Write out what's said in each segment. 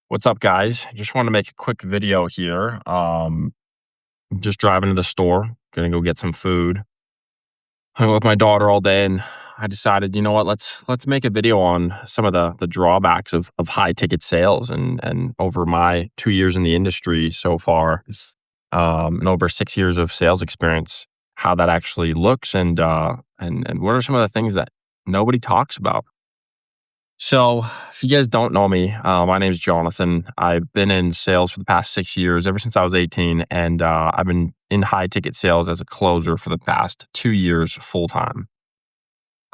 What's up, guys? Just want to make a quick video here. Just driving to the store, gonna go get some food. Hung with my daughter all day, and I decided, you know what? Let's make a video on some of the drawbacks of high ticket sales, and over my 2 years in the industry so far, and over 6 years of sales experience, how that actually looks, and what are some of the things that nobody talks about. So, if you guys don't know me, my name is Jonathan. I've been in sales for the past 6 years, ever since I was 18, and I've been in high ticket sales as a closer for the past 2 years full time.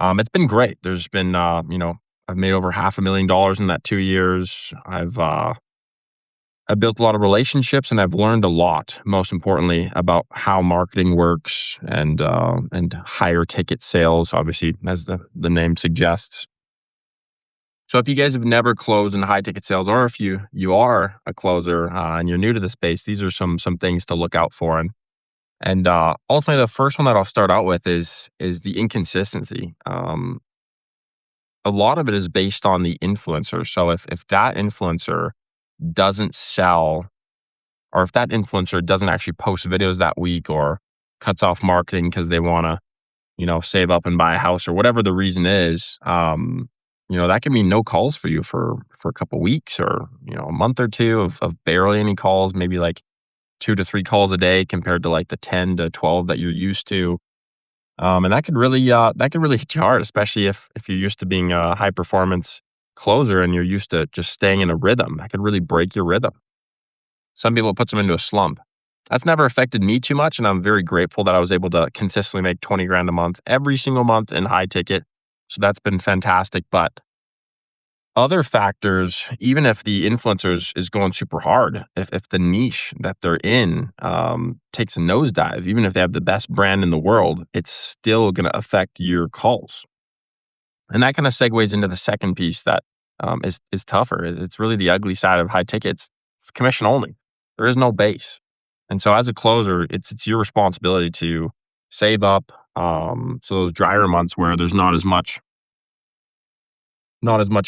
It's been great. There's been, I've made over $500,000 in that 2 years. I've built a lot of relationships, and I've learned a lot. Most importantly, about how marketing works and higher ticket sales, obviously, as the name suggests. So if you guys have never closed in high ticket sales, or if you are a closer and you're new to the space, these are some things to look out for. And ultimately, the first one that I'll start out with is the inconsistency. A lot of it is based on the influencer. So if that influencer doesn't sell, or if that influencer doesn't actually post videos that week, or cuts off marketing because they want to save up and buy a house, or whatever the reason is, that can mean no calls for you for a couple weeks, or a month or two of barely any calls, maybe like 2 to 3 calls a day compared to like the 10 to 12 that you're used to. And that could really hit you hard, especially if you're used to being a high performance closer and you're used to just staying in a rhythm. That could really break your rhythm. Some people, it puts them into a slump. That's never affected me too much, and I'm very grateful that I was able to consistently make 20 grand a month every single month in high ticket. So that's been fantastic. But other factors, even if the influencers is going super hard, if the niche that they're in takes a nosedive, even if they have the best brand in the world, it's still going to affect your calls. And that kind of segues into the second piece that is tougher. It's really the ugly side of high tickets. It's commission only. There is no base. And so as a closer, it's your responsibility to save up. So those drier months where there's not as much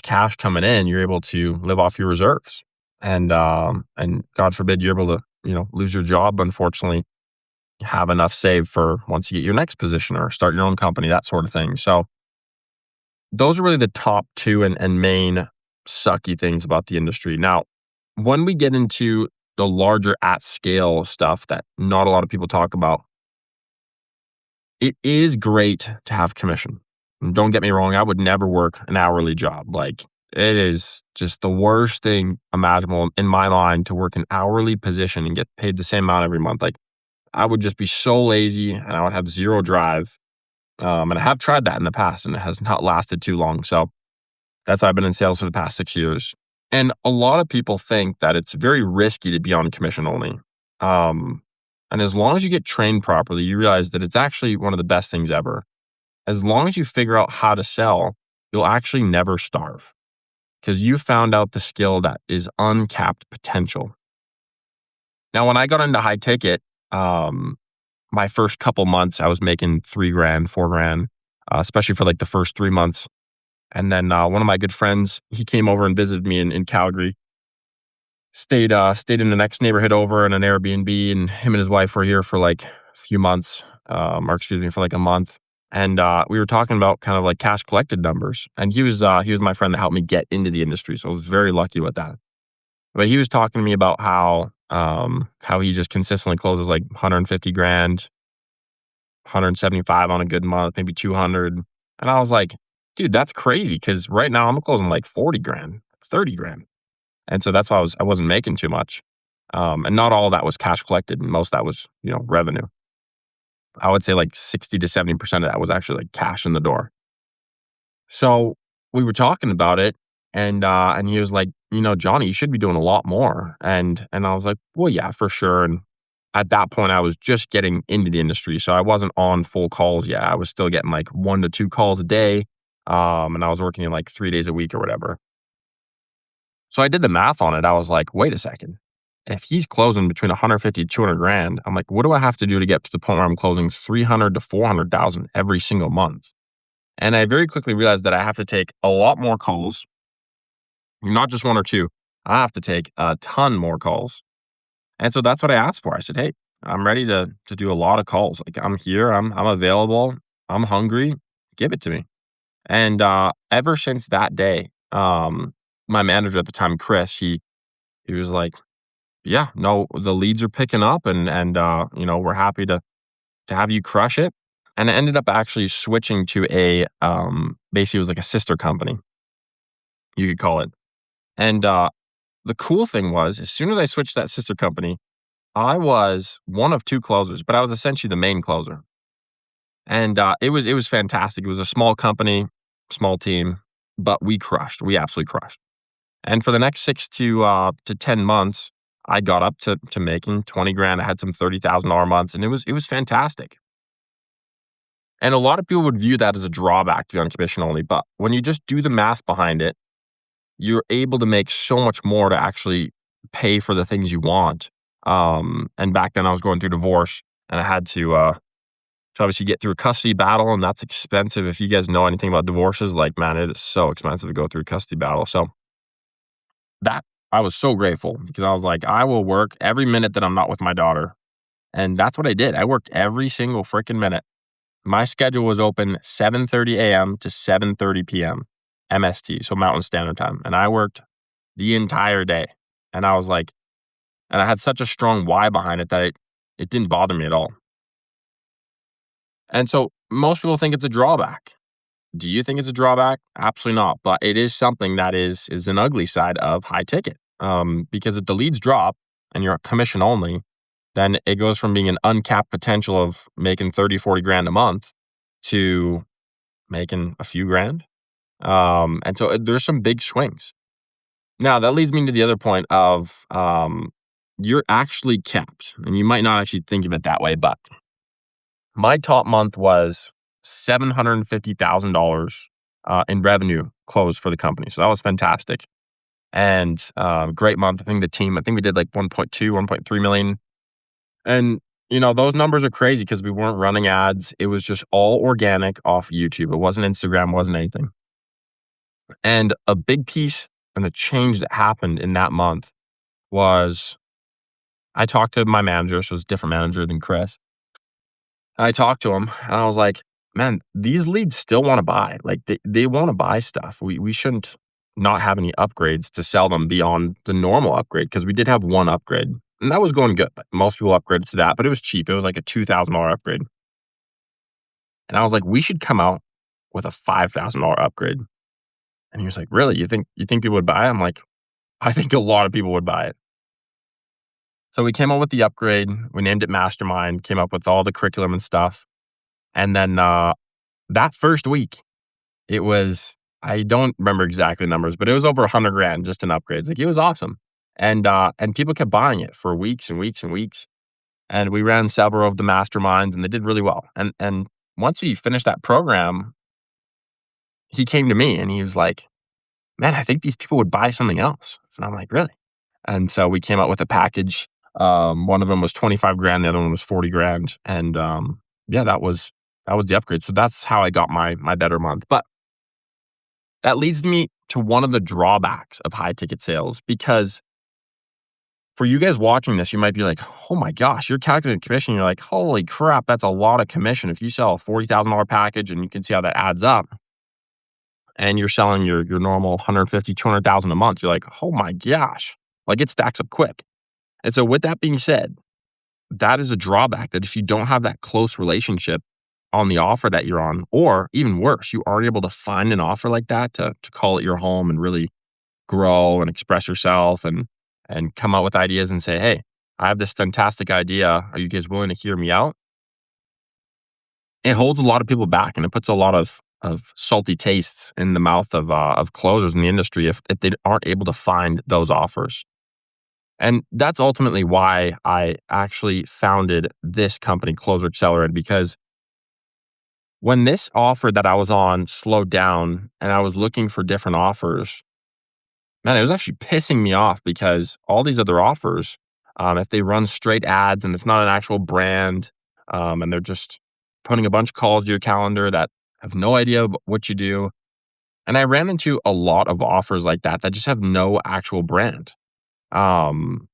cash coming in, you're able to live off your reserves. And God forbid you're able to, lose your job, unfortunately, have enough saved for once you get your next position or start your own company, that sort of thing. So those are really the top two and main sucky things about the industry. Now, when we get into the larger at scale stuff that not a lot of people talk about, it is great to have commission. And don't get me wrong, I would never work an hourly job. Like, it is just the worst thing imaginable in my mind to work an hourly position and get paid the same amount every month. Like, I would just be so lazy and I would have zero drive. And I have tried that in the past, and it has not lasted too long. So that's why I've been in sales for the past 6 years. And a lot of people think that it's very risky to be on commission only. And as long as you get trained properly, you realize that it's actually one of the best things ever. As long as you figure out how to sell, you'll actually never starve, because you found out the skill that is uncapped potential. Now, when I got into high ticket, my first couple months, I was making 3 grand, 4 grand, especially for like the first 3 months. And then one of my good friends, he came over and visited me in Calgary. Stayed in the next neighborhood over in an Airbnb, and him and his wife were here for like a few months, for like a month. And we were talking about kind of like cash collected numbers. And he was my friend that helped me get into the industry, so I was very lucky with that. But he was talking to me about how he just consistently closes like 150 grand, 175 on a good month, maybe 200. And I was like, dude, that's crazy, because right now I'm closing like 40 grand, 30 grand. And so that's why I wasn't making too much. And not all of that was cash collected, and most of that was, revenue. I would say like 60 to 70% of that was actually like cash in the door. So we were talking about it, and he was like, Johnny, you should be doing a lot more. And I was like, well, yeah, for sure. And at that point, I was just getting into the industry, so I wasn't on full calls yet. I was still getting like 1 to 2 calls a day, and I was working in like 3 days a week or whatever. So I did the math on it. I was like, wait a second. If he's closing between 150 to 200 grand, I'm like, what do I have to do to get to the point where I'm closing 300 to 400,000 every single month? And I very quickly realized that I have to take a lot more calls, not just 1 or 2, I have to take a ton more calls. And so that's what I asked for. I said, "Hey, I'm ready to do a lot of calls. Like I'm here, I'm available, I'm hungry, give it to me." And ever since that day, my manager at the time, Chris, he was like, "Yeah, no, the leads are picking up, and we're happy to have you crush it." And I ended up actually switching to a basically it was like a sister company, you could call it. And the cool thing was, as soon as I switched to that sister company, I was one of two closers, but I was essentially the main closer. And it was fantastic. It was a small company, small team, but we crushed. We absolutely crushed. And for the next 6 to 10 months, I got up to making 20 grand. I had some $30,000 months, and it was fantastic. And a lot of people would view that as a drawback to be on commission only. But when you just do the math behind it, you're able to make so much more to actually pay for the things you want. And back then I was going through divorce, and I had to obviously get through a custody battle, and that's expensive. If you guys know anything about divorces, like, man, it is so expensive to go through a custody battle. So that I was so grateful because I was like, I will work every minute that I'm not with my daughter. And that's what I did. I worked every single freaking minute. My schedule was open 7:30 a.m. to 7:30 p.m. MST, so Mountain Standard Time. And I worked the entire day. And I was like, and I had such a strong why behind it that it didn't bother me at all. And so most people think it's a drawback. Do you think it's a drawback? Absolutely not. But it is something that is an ugly side of high ticket. Because if the leads drop and you're commission only, then it goes from being an uncapped potential of making 30, 40 grand a month to making a few grand. And so there's some big swings. Now that leads me to the other point of you're actually capped. And you might not actually think of it that way, but my top month was $750,000 in revenue closed for the company. So that was fantastic. And great month. I think we did like 1.2, 1.3 million. And, those numbers are crazy because we weren't running ads. It was just all organic off YouTube. It wasn't Instagram, wasn't anything. And a big piece and a change that happened in that month was I talked to my manager, so it was a different manager than Chris. I talked to him and I was like, man, these leads still want to buy. Like they want to buy stuff. We shouldn't not have any upgrades to sell them beyond the normal upgrade because we did have one upgrade and that was going good. Like, most people upgraded to that, but it was cheap. It was like a $2,000 upgrade. And I was like, we should come out with a $5,000 upgrade. And he was like, really? You think people would buy it? I'm like, I think a lot of people would buy it. So we came up with the upgrade. We named it Mastermind, came up with all the curriculum and stuff. And then that first week, it was, I don't remember exactly the numbers, but it was over 100 grand just in upgrades. Like it was awesome. And people kept buying it for weeks and weeks and weeks. And we ran several of the masterminds and they did really well. And once we finished that program, he came to me and he was like, man, I think these people would buy something else. And I'm like, really? And so we came up with a package. One of them was 25 grand, the other one was 40 grand. And yeah, that was the upgrade. So that's how I got my better month. But that leads me to one of the drawbacks of high ticket sales because for you guys watching this, you might be like, oh my gosh, you're calculating commission. You're like, holy crap, that's a lot of commission. If you sell a $40,000 package and you can see how that adds up and you're selling your normal 150, 200,000 a month, you're like, oh my gosh, like it stacks up quick. And so with that being said, that is a drawback that if you don't have that close relationship on the offer that you're on, or even worse, you aren't able to find an offer like that to call it your home and really grow and express yourself and come out with ideas and say, hey, I have this fantastic idea. Are you guys willing to hear me out? It holds a lot of people back and it puts a lot of salty tastes in the mouth of closers in the industry if they aren't able to find those offers. And that's ultimately why I actually founded this company, Closer Accelerated, because when this offer that I was on slowed down and I was looking for different offers, man, it was actually pissing me off because all these other offers, if they run straight ads and it's not an actual brand, and they're just putting a bunch of calls to your calendar that have no idea what you do, And I ran into a lot of offers like that just have no actual brand. Um,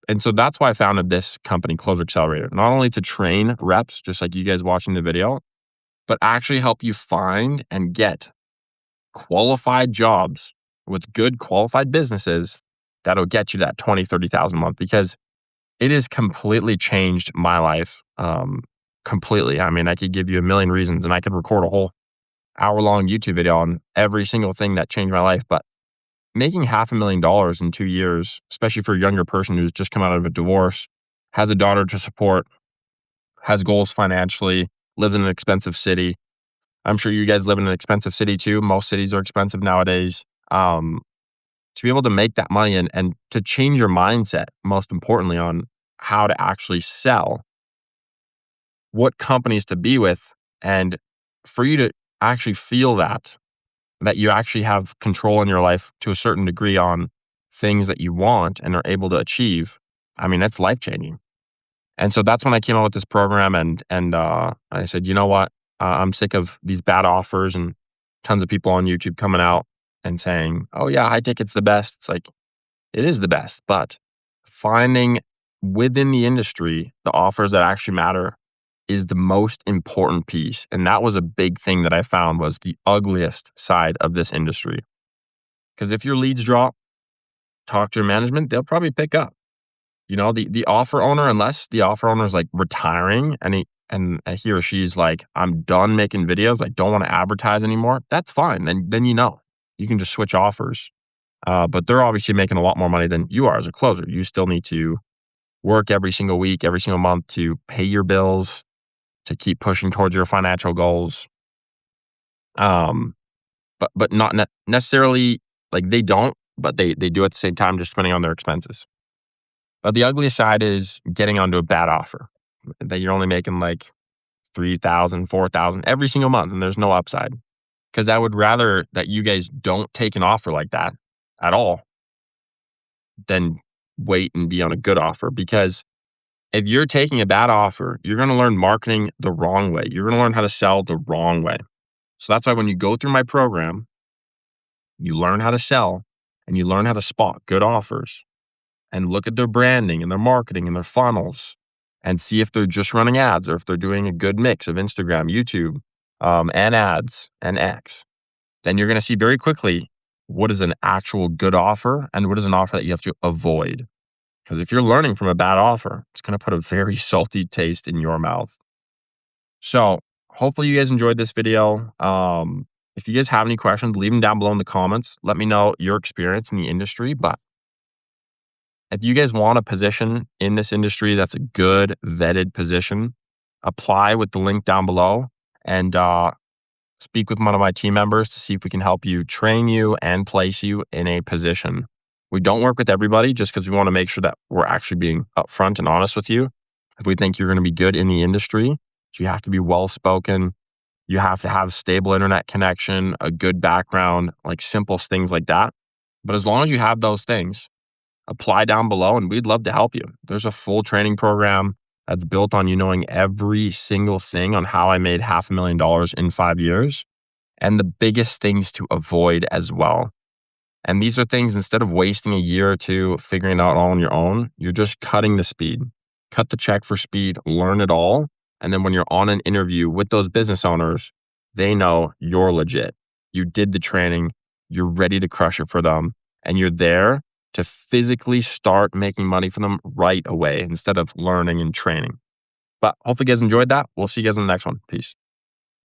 and so that's why I founded this company, Closer Accelerator, not only to train reps, just like you guys watching the video, but actually help you find and get qualified jobs with good qualified businesses that'll get you that 20, 30,000 a month because it has completely changed my life. Completely. I mean, I could give you a million reasons and I could record a whole hour-long YouTube video on every single thing that changed my life. But making $500,000 in 2 years, especially for a younger person who's just come out of a divorce, has a daughter to support, has goals financially, lives in an expensive city. I'm sure you guys live in an expensive city too. Most cities are expensive nowadays. To be able to make that money and to change your mindset, most importantly, on how to actually sell, what companies to be with, and for you to actually feel that you actually have control in your life to a certain degree on things that you want and are able to achieve. I mean, that's life changing. And so that's when I came out with this program, and I said, you know what, I'm sick of these bad offers and tons of people on YouTube coming out and saying, oh yeah, high ticket's the best. It's like it is the best, but finding within the industry the offers that actually matter is the most important piece. And that was a big thing that I found was the ugliest side of this industry. Because if your leads drop, talk to your management, they'll probably pick up. You know, the offer owner, unless the offer owner is like retiring and he or she's like, I'm done making videos, I don't want to advertise anymore, that's fine. Then you know. You can just switch offers. But they're obviously making a lot more money than you are as a closer. You still need to work every single week, every single month to pay your bills, to keep pushing towards your financial goals. Um, but not necessarily like they don't, but they do at the same time, just depending on their expenses. But the ugliest side is getting onto a bad offer that you're only making like 3,000, 4,000 every single month, and there's no upside. Because I would rather that you guys don't take an offer like that at all than wait and be on a good offer. Because if you're taking a bad offer, you're going to learn marketing the wrong way. You're going to learn how to sell the wrong way. So that's why when you go through my program, you learn how to sell and you learn how to spot good offers and look at their branding and their marketing and their funnels and see if they're just running ads or if they're doing a good mix of Instagram, YouTube, and ads and X. Then you're going to see very quickly what is an actual good offer and what is an offer that you have to avoid. Because if you're learning from a bad offer, it's going to put a very salty taste in your mouth. So hopefully you guys enjoyed this video. If you guys have any questions, leave them down below in the comments. Let me know your experience in the industry. But if you guys want a position in this industry that's a good vetted position, apply with the link down below and speak with one of my team members to see if we can help you, train you, and place you in a position. We don't work with everybody just because we want to make sure that we're actually being upfront and honest with you. If we think you're going to be good in the industry, so you have to be well-spoken, you have to have stable internet connection, a good background, like simple things like that. But as long as you have those things, apply down below and we'd love to help you. There's a full training program that's built on you knowing every single thing on how I made $500,000 in 5 years and the biggest things to avoid as well. And these are things, instead of wasting a year or two figuring it out all on your own, you're just cutting the speed. Cut the check for speed, learn it all. And then when you're on an interview with those business owners, they know you're legit. You did the training, you're ready to crush it for them, and you're there to physically start making money for them right away instead of learning and training. But hopefully you guys enjoyed that. We'll see you guys in the next one. Peace.